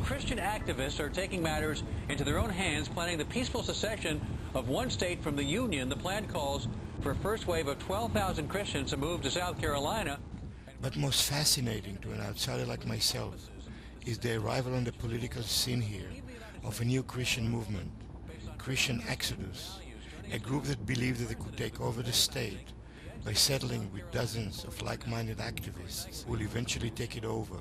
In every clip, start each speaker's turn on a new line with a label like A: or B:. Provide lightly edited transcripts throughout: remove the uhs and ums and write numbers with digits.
A: Christian activists are taking matters into their own hands, planning the peaceful secession of one state from the Union. The plan calls for a first wave of 12,000 Christians to move to South Carolina.
B: But most fascinating to an outsider like myself is the arrival on the political scene here of a new Christian movement, Christian Exodus, a group that believed that they could take over the state by settling with dozens of like-minded activists who will eventually take it over,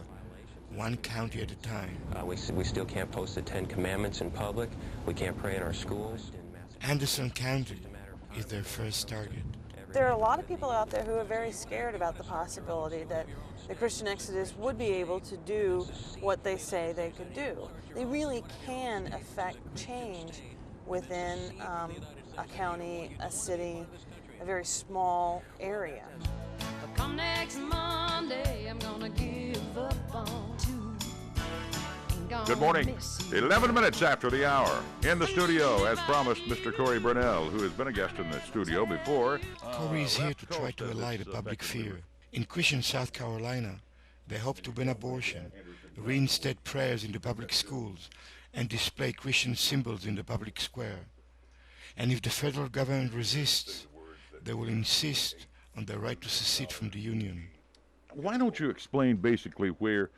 B: one county at a time.
C: We still can't post the 10 Commandments in public. We can't pray in our schools.
B: Anderson County is their first target.
D: There are a lot of people out there who are very scared about the possibility that the Christian Exodus would be able to do what they say they could do. They really can affect change within a county, a city, a very small area.
E: But come next Monday, I'm gonna give up on
F: Good morning. 11 minutes after the hour. In the studio, as promised, Mr. Corey Burnell, who has been a guest in the studio before.
B: Corey is here to try to allay the public fear. In Christian South Carolina, they hope to ban abortion, reinstate prayers in the public schools, and display Christian symbols in the public square. And if the federal government resists, they will insist on the right to secede from the Union.
F: Why don't you explain basically where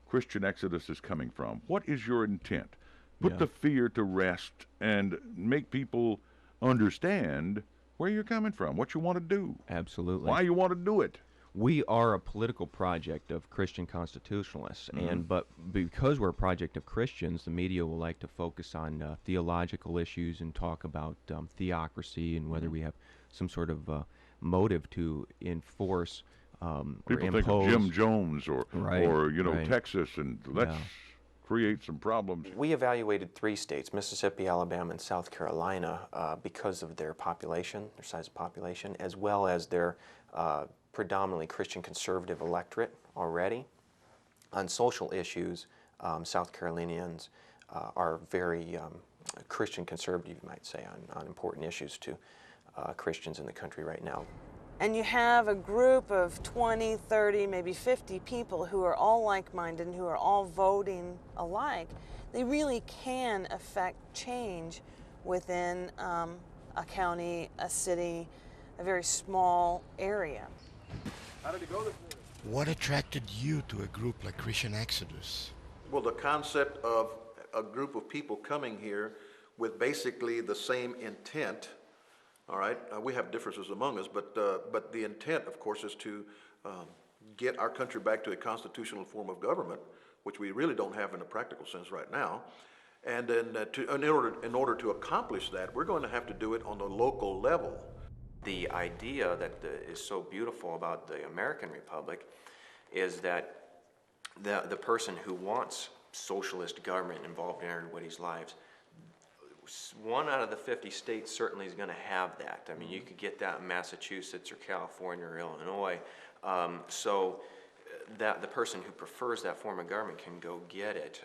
F: Christian Exodus is coming from? What is your intent? Put the fear to rest and make people understand where you're coming from, what you want to do.
C: Absolutely.
F: Why you want to do it.
C: We are a political project of Christian constitutionalists, but because we're a project of Christians, the media will like to focus on theological issues and talk about theocracy and whether we have some sort of motive to enforce
F: people
C: or
F: think
C: impose.
F: of Jim Jones or
C: Right.
F: Texas, and let's create some problems.
C: We evaluated 3 states, Mississippi, Alabama, and South Carolina, because of their population, their size of population, as well as their predominantly Christian conservative electorate already. On social issues, South Carolinians are very Christian conservative, you might say, on important issues to Christians in the country right now.
D: And you have a group of 20, 30, maybe 50 people who are all like-minded and who are all voting alike. They really can affect change within a county, a city, a very small area.
G: How did it go this morning?
B: What attracted you to a group like Christian Exodus?
G: Well, the concept of a group of people coming here with basically the same intent. All right, we have differences among us, but the intent, of course, is to get our country back to a constitutional form of government, which we really don't have in a practical sense right now. And then in order to accomplish that, we're going to have to do it on the local level.
C: The idea that is so beautiful about the American Republic is that the person who wants socialist government involved in everybody's lives, 1 out of the 50 states certainly is going to have that. I mean, you could get that in Massachusetts or California or Illinois. So that the person who prefers that form of government can go get it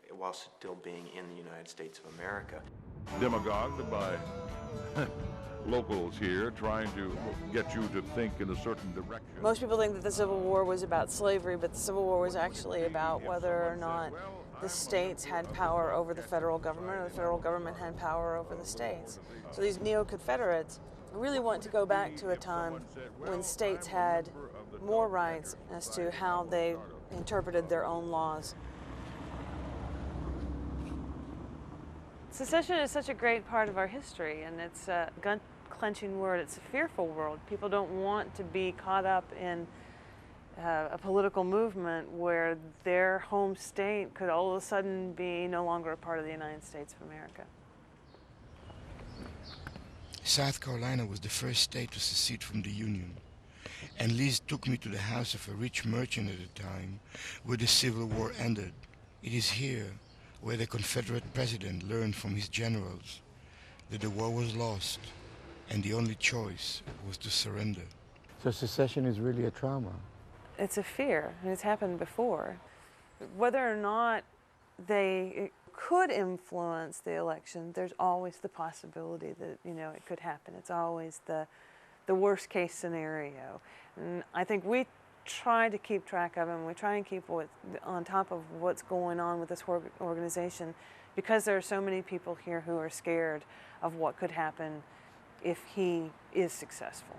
C: while still being in the United States of America.
F: Demagogued by locals here trying to get you to think in a certain direction.
D: Most people think that the Civil War was about slavery, but the Civil War was actually about whether or not the states had power over the federal government or the federal government had power over the states. So these neo-Confederates really want to go back to a time when states had more rights as to how they interpreted their own laws. Secession is such a great part of our history, and it's a gun-clenching word. It's a fearful world. People don't want to be caught up in a political movement where their home state could all of a sudden be no longer a part of the United States of America.
B: South Carolina was the first state to secede from the Union, and Liz took me to the house of a rich merchant at the time where the Civil War ended. It is here where the Confederate president learned from his generals that the war was lost and the only choice was to surrender.
H: So secession is really a trauma.
D: It's a fear, and it's happened before. Whether or not they could influence the election, there's always the possibility that, it could happen. It's always the worst case scenario. And I think we try to keep track of him. We try and keep on top of what's going on with this organization, because there are so many people here who are scared of what could happen if he is successful.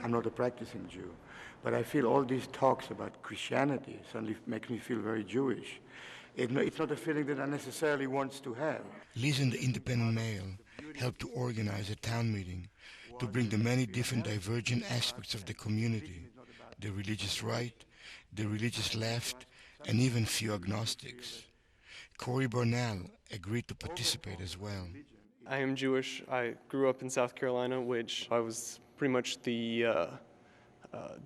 H: I'm not a practicing Jew, but I feel all these talks about Christianity suddenly make me feel very Jewish. It's not a feeling that I necessarily want to have.
B: Liz and the Independent Mail helped to organize a town meeting to bring the many different divergent aspects of the community, the religious right, the religious left, and even few agnostics. Corey Burnell agreed to participate as well.
I: I am Jewish. I grew up in South Carolina, which I was pretty much the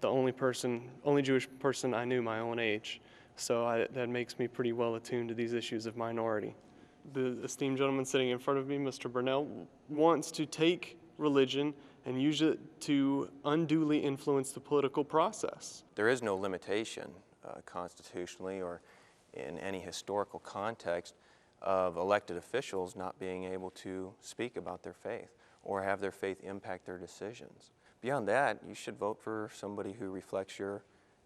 I: only Jewish person I knew my own age. So that makes me pretty well attuned to these issues of minority. The esteemed gentleman sitting in front of me, Mr. Burnell, wants to take religion and use it to unduly influence the political process.
C: There is no limitation constitutionally or in any historical context of elected officials not being able to speak about their faith or have their faith impact their decisions. Beyond that, you should vote for somebody who reflects your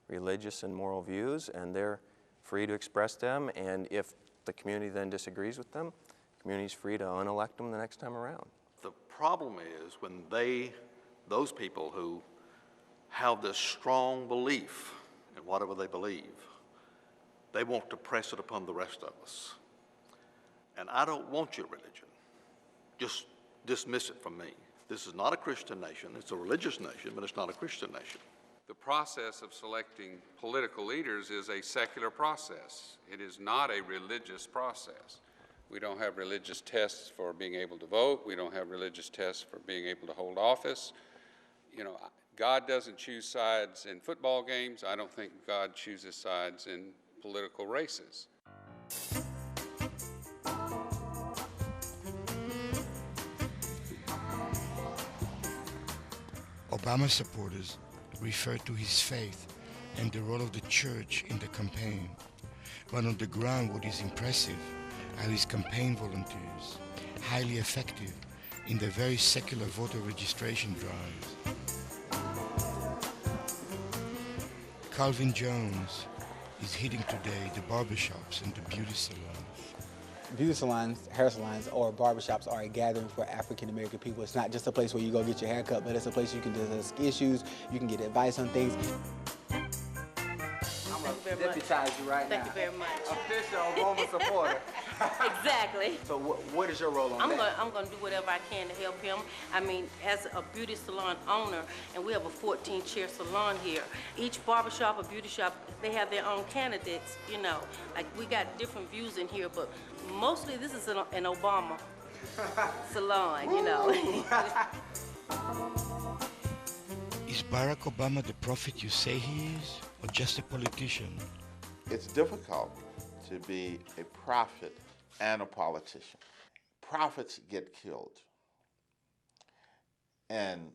C: religious and moral views, and they're free to express them, and if the community then disagrees with them, the community's free to unelect them the next time around.
G: The problem is when those people who have this strong belief in whatever they believe, they want to press it upon the rest of us. And I don't want your religion. Just dismiss it from me. This is not a Christian nation. It's a religious nation, but it's not a Christian nation.
J: The process of selecting political leaders is a secular process. It is not a religious process. We don't have religious tests for being able to vote. We don't have religious tests for being able to hold office. You know, God doesn't choose sides in football games. I don't think God chooses sides in political races.
B: Obama supporters referred to his faith and the role of the church in the campaign. But on the ground, what is impressive are his campaign volunteers, highly effective in the very secular voter registration drives. Calvin Jones is hitting today the barbershops and the beauty salons.
K: Beauty salons, hair salons, or barbershops are a gathering for African American people. It's not just a place where you go get your hair cut, but it's a place you can discuss issues, you can get advice on things. I'm going to deputize you right now.
L: Thank you very much.
K: Official Obama supporter.
L: Exactly.
K: So what is your role on that?
L: I'm going to do whatever I can to help him. I mean, as a beauty salon owner, and we have a 14-chair salon here. Each barbershop or beauty shop, they have their own candidates, you know. Like, we got different views in here, but mostly this is an Obama salon, you know.
B: Is Barack Obama the prophet you say he is, or just a politician?
M: It's difficult to be a prophet and a politician. Prophets get killed. And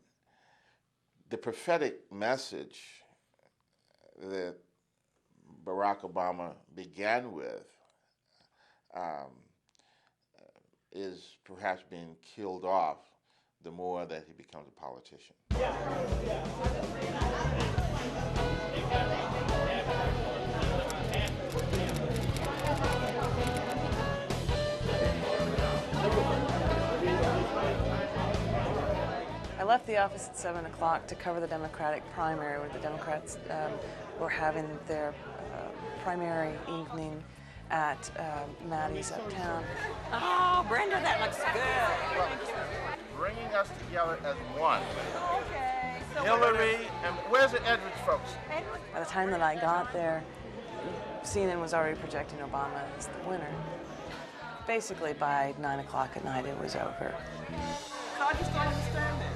M: the prophetic message that Barack Obama began with is perhaps being killed off the more that he becomes a politician.
D: I left the office at 7 o'clock to cover the Democratic primary, where the Democrats were having their primary evening at Maddie's uptown.
L: Oh, Brenda, that looks good.
M: Bringing us together as one.
L: Okay. So
M: Hillary, and where's the Edwards folks?
D: By the time that I got there, CNN was already projecting Obama as the winner. Basically, by 9 o'clock at night, it was over.
N: I just don't understand this.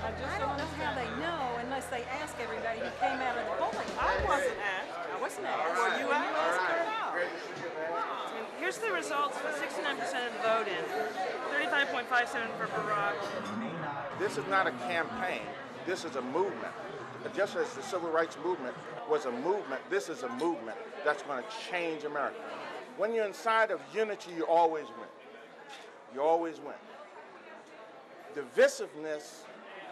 N: I don't know how they know unless they ask everybody who came out of the polling.
O: I wasn't asked.
N: I wasn't asked.
O: Were you asked?
N: And here's the results for 69% of the vote in. 35.57 for Barack.
M: This is not a campaign. This is a movement. Just as the civil rights movement was a movement, this is a movement that's going to change America.
P: When you're inside of unity, you always win. You always win. Divisiveness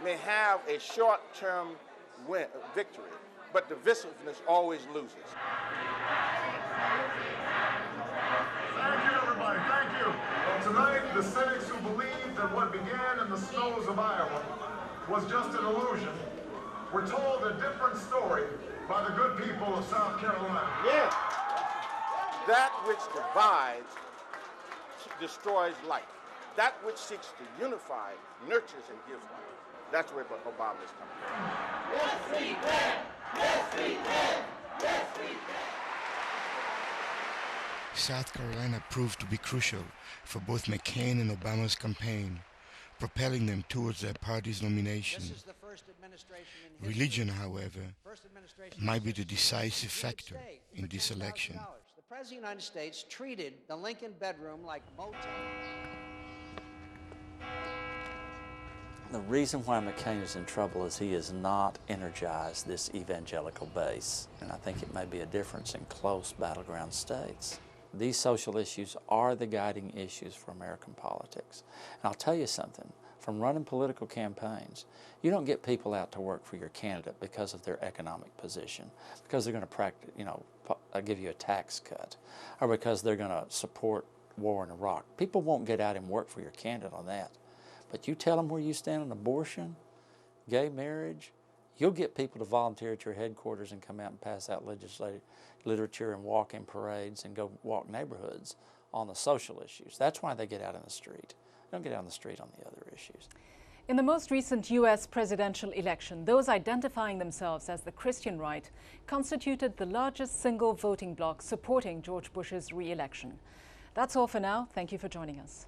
P: may have a short-term victory, but divisiveness always loses.
Q: Thank you, everybody. Thank you. Well, tonight, the cynics who believed that what began in the snows of Iowa was just an illusion were told a different story by the good people of South Carolina.
P: Yeah. That which divides destroys life. That which seeks to unify nurtures and gives life. That's where Obama is coming from.
R: Yes, we can! Yes, we can! Yes, we can!
B: South Carolina proved to be crucial for both McCain and Obama's campaign, propelling them towards their party's nomination. Religion, however, might be the decisive factor in this election.
S: The President of the United States treated the Lincoln bedroom like motel.
T: The reason why McCain is in trouble is he has not energized this evangelical base. And I think it may be a difference in close battleground states. These social issues are the guiding issues for American politics. And I'll tell you something, from running political campaigns, you don't get people out to work for your candidate because of their economic position, because they're going to give you a tax cut, or because they're going to support war in Iraq. People won't get out and work for your candidate on that. But you tell them where you stand on abortion, gay marriage, you'll get people to volunteer at your headquarters and come out and pass out legislative literature and walk in parades and go walk neighborhoods on the social issues. That's why they get out in the street. They don't get out on the street on the other issues.
U: In the most recent U.S. presidential election, those identifying themselves as the Christian right constituted the largest single voting bloc supporting George Bush's re-election. That's all for now. Thank you for joining us.